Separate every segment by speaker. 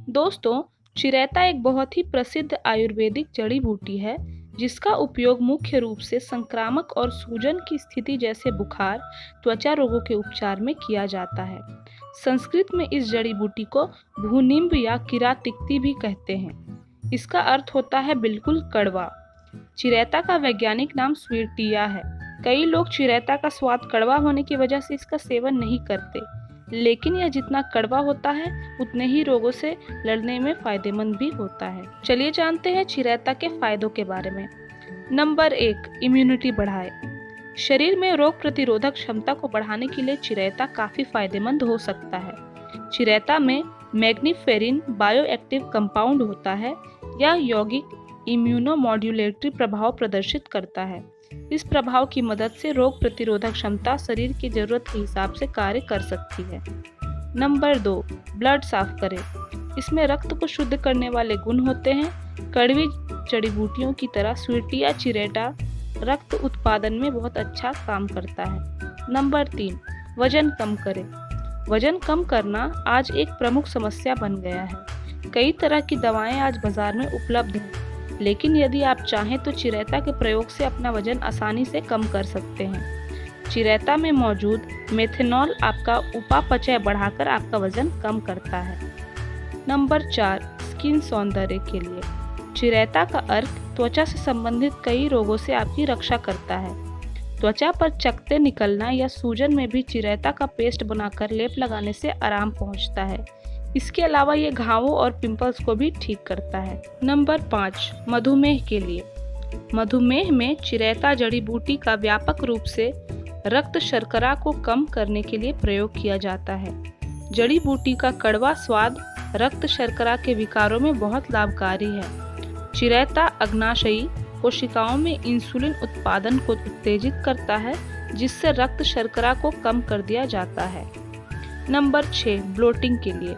Speaker 1: दोस्तों, चिरैता एक बहुत ही प्रसिद्ध आयुर्वेदिक जड़ी बूटी है जिसका उपयोग मुख्य रूप से संक्रामक और सूजन की स्थिति जैसे बुखार, त्वचा रोगों के उपचार में किया जाता है। संस्कृत में इस जड़ी बूटी को भूनिम्ब या किरातिक्ति भी कहते हैं। इसका अर्थ होता है बिल्कुल कड़वा। चिरैता का वैज्ञानिक नाम स्वीर्टिया है। कई लोग चिरैता का स्वाद कड़वा होने की वजह से इसका सेवन नहीं करते, लेकिन यह जितना कड़वा होता है उतने ही रोगों से लड़ने में फायदेमंद भी होता है। चलिए जानते हैं चिरैता के फायदों के बारे में। नंबर 1, इम्यूनिटी बढ़ाए। शरीर में रोग प्रतिरोधक क्षमता को बढ़ाने के लिए चिरैता काफी फायदेमंद हो सकता है। चिरैता में मैग्नीफेरिन बायोएक्टिव कंपाउंड होता है। यह यौगिक इम्यूनोमॉड्यूलेटरी प्रभाव प्रदर्शित करता है। इस प्रभाव की मदद से रोग प्रतिरोधक क्षमता शरीर की जरूरत के हिसाब से कार्य कर सकती है। नंबर 2, ब्लड साफ करे। इसमें रक्त को शुद्ध करने वाले गुण होते हैं। कड़वी जड़ी बूटियों की तरह स्वीर्टिया चिरैता रक्त उत्पादन में बहुत अच्छा काम करता है। नंबर 3, वजन कम करे। वजन कम करना आज एक प्रमुख समस्या बन गया है। कई तरह की दवाएं आज बाजार में उपलब्ध हैं, लेकिन यदि आप चाहें तो चिरैता के प्रयोग से अपना वजन आसानी से कम कर सकते हैं। चिरैता में मौजूद मेथनॉल आपका उपापचय बढ़ाकर आपका वजन कम करता है। नंबर 4, स्किन सौंदर्य के लिए। चिरैता का अर्क त्वचा से संबंधित कई रोगों से आपकी रक्षा करता है। त्वचा पर चकत्ते निकलना या सूजन में भी चिरैता का पेस्ट बनाकर लेप लगाने से आराम पहुंचता है। इसके अलावा ये घावों और पिंपल्स को भी ठीक करता है। नंबर 5, मधुमेह के लिए। मधुमेह में चिरैता जड़ी बूटी का व्यापक रूप से रक्त शर्करा को कम करने के लिए प्रयोग किया जाता है। जड़ी बूटी का कड़वा स्वाद रक्त शर्करा के विकारों में बहुत लाभकारी है। चिरैता अग्नाशयी कोशिकाओं में इंसुलिन उत्पादन को उत्तेजित करता है, जिससे रक्त शर्करा को कम कर दिया जाता है। नंबर 6, ब्लोटिंग के लिए।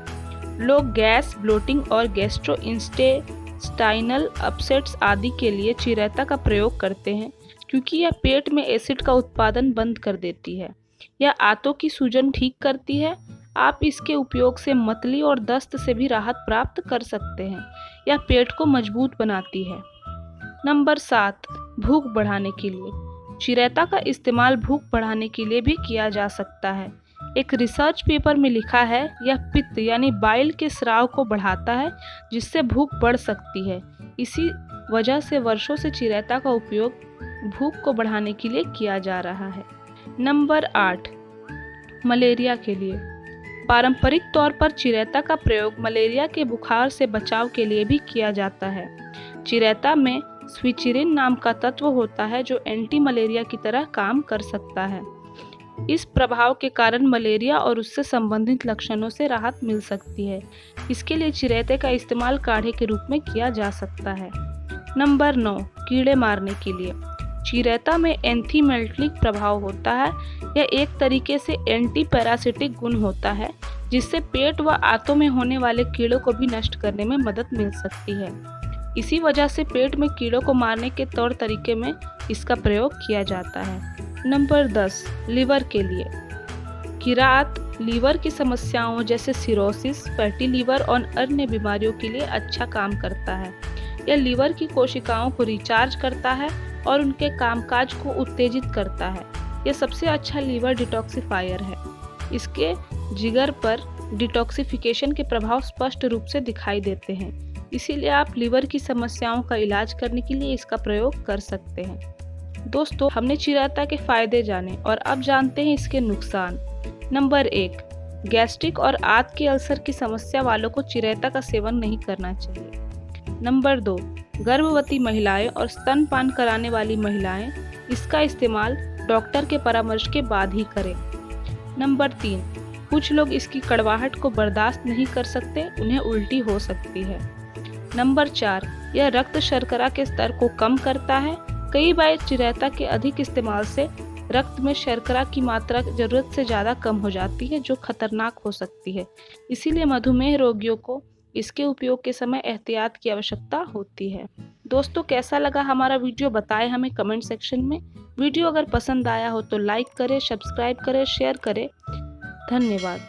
Speaker 1: लोग गैस, ब्लोटिंग और गैस्ट्रोइंटेस्टाइनल अपसेट्स आदि के लिए चिरैता का प्रयोग करते हैं, क्योंकि यह पेट में एसिड का उत्पादन बंद कर देती है। यह आंतों की सूजन ठीक करती है। आप इसके उपयोग से मतली और दस्त से भी राहत प्राप्त कर सकते हैं। यह पेट को मजबूत बनाती है। नंबर 7, भूख बढ़ाने के लिए। चिरैता का इस्तेमाल भूख बढ़ाने के लिए भी किया जा सकता है। एक रिसर्च पेपर में लिखा है यह पित्त यानी बाइल के स्राव को बढ़ाता है, जिससे भूख बढ़ सकती है। इसी वजह से वर्षों से चिरैता का उपयोग भूख को बढ़ाने के लिए किया जा रहा है। नंबर 8, मलेरिया के लिए। पारंपरिक तौर पर चिरैता का प्रयोग मलेरिया के बुखार से बचाव के लिए भी किया जाता है। चिरैता में स्विचिरिन नाम का तत्व होता है जो एंटी मलेरिया की तरह काम कर सकता है। इस प्रभाव के कारण मलेरिया और उससे संबंधित लक्षणों से राहत मिल सकती है। इसके लिए चिरैते का इस्तेमाल काढ़े के रूप में किया जा सकता है। नंबर 9, कीड़े मारने के लिए। चिरैता में एंथीमेल्टिक प्रभाव होता है। यह एक तरीके से एंटी पैरासिटिक गुण होता है, जिससे पेट व आंतों में होने वाले कीड़ों को भी नष्ट करने में मदद मिल सकती है। इसी वजह से पेट में कीड़ों को मारने के तौर तरीके में इसका प्रयोग किया जाता है। नंबर 10, लीवर के लिए। किरात लीवर की समस्याओं जैसे सिरोसिस, फैटी लीवर और अन्य बीमारियों के लिए अच्छा काम करता है। यह लीवर की कोशिकाओं को रिचार्ज करता है और उनके कामकाज को उत्तेजित करता है। यह सबसे अच्छा लीवर डिटॉक्सिफायर है। इसके जिगर पर डिटॉक्सिफिकेशन के प्रभाव स्पष्ट रूप से दिखाई देते हैं। इसीलिए आप लीवर की समस्याओं का इलाज करने के लिए इसका प्रयोग कर सकते हैं। दोस्तों, हमने चिरैता के फायदे जाने और अब जानते हैं इसके नुकसान। नंबर 1, गैस्ट्रिक और आंत के अल्सर की समस्या वालों को चिरैता का सेवन नहीं करना चाहिए। नंबर 2, गर्भवती महिलाएं और स्तनपान कराने वाली महिलाएं इसका इस्तेमाल डॉक्टर के परामर्श के बाद ही करें। नंबर 3, कुछ लोग इसकी कड़वाहट को बर्दाश्त नहीं कर सकते, उन्हें उल्टी हो सकती है। नंबर 4, यह रक्त शर्करा के स्तर को कम करता है। कई बार चिरैता के अधिक इस्तेमाल से रक्त में शर्करा की मात्रा जरूरत से ज़्यादा कम हो जाती है, जो खतरनाक हो सकती है। इसीलिए मधुमेह रोगियों को इसके उपयोग के समय एहतियात की आवश्यकता होती है। दोस्तों, कैसा लगा हमारा वीडियो बताएं हमें कमेंट सेक्शन में। वीडियो अगर पसंद आया हो तो लाइक करें, सब्सक्राइब करें, शेयर करें। धन्यवाद।